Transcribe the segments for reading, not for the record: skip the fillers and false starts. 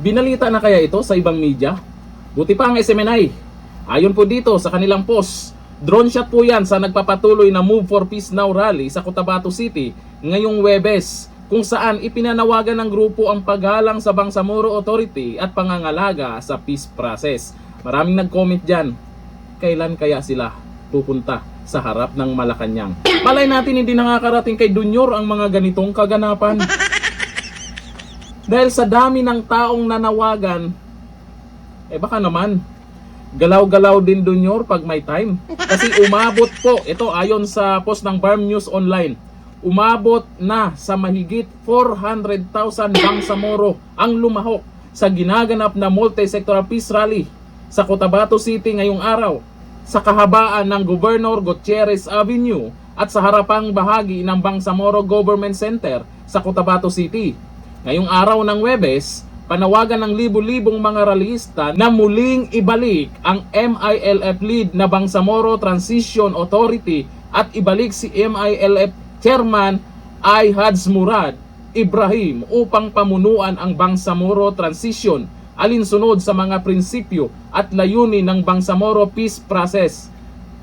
Binalita na kaya ito sa ibang media? Buti pa ang SMNI. Ayon po dito sa kanilang post, drone shot po yan sa nagpapatuloy na Move for Peace Now rally sa Cotabato City ngayong Huwebes, kung saan ipinanawagan ng grupo ang paghalang sa Bangsamoro Authority at pangangalaga sa peace process. Maraming nag-comment dyan, kailan kaya sila pupunta sa harap ng Malacanang? Malay natin hindi nakakarating kay Dunyor ang mga ganitong kaganapan. Dahil sa dami ng taong nanawagan, baka naman galaw-galaw din Dunyor pag may time. Kasi umabot po, ito ayon sa post ng Barm News Online, umabot na sa mahigit 400,000 Bangsamoro ang lumahok sa ginaganap na multi-sectoral peace rally sa Cotabato City ngayong araw, sa kahabaan ng Governor Gutierrez Avenue at sa harapang bahagi ng Bangsamoro Government Center sa Cotabato City. Ngayong araw ng Huwebes, panawagan ng libu-libong mga rallyista na muling ibalik ang MILF lead na Bangsamoro Transition Authority at ibalik si MILF Chairman Ihadz Murad Ibrahim upang pamunuan ang Bangsamoro Transition alinsunod sa mga prinsipyo at layunin ng Bangsamoro Peace Process.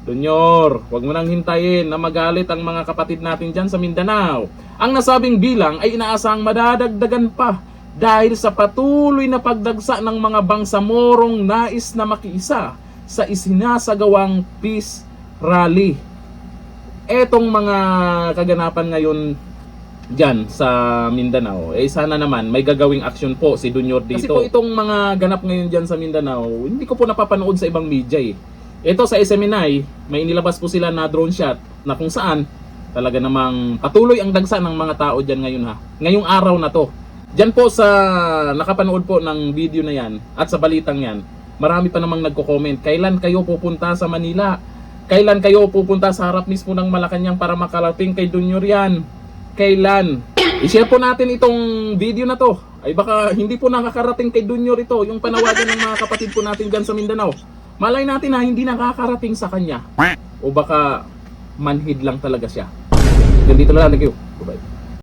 Dunyor, huwag mo nang hintayin na magalit ang mga kapatid natin dyan sa Mindanao. Ang nasabing bilang ay inaasahang madadagdagan pa dahil sa patuloy na pagdagsa ng mga Bangsamorong nais na makiisa sa isinasagawang peace rally. Etong mga kaganapan ngayon dyan sa Mindanao, sana naman may gagawing aksyon po si Dunyor dito. Kasi po itong mga ganap ngayon dyan sa Mindanao, hindi ko po napapanood sa ibang media eh. Ito sa SMNI, may inilabas po sila na drone shot na kung saan talaga namang patuloy ang dagsa ng mga tao dyan ngayon ha. Ngayong araw na to. Dyan po sa nakapanood po ng video na yan at sa balitang yan, marami pa namang nagko-comment, kailan kayo pupunta sa Manila? Kailan kayo pupunta sa harap mismo ng Malacanang para makarating kay Dunyor yan? Kailan? I-share po natin itong video na to. Ay baka hindi po nakakarating kay Dunyor ito, yung panawagan ng mga kapatid po natin dyan sa Mindanao. Malay natin na hindi nakakarating sa kanya. O baka manhid lang talaga siya. Ganito na lang. Thank you. Bye-bye.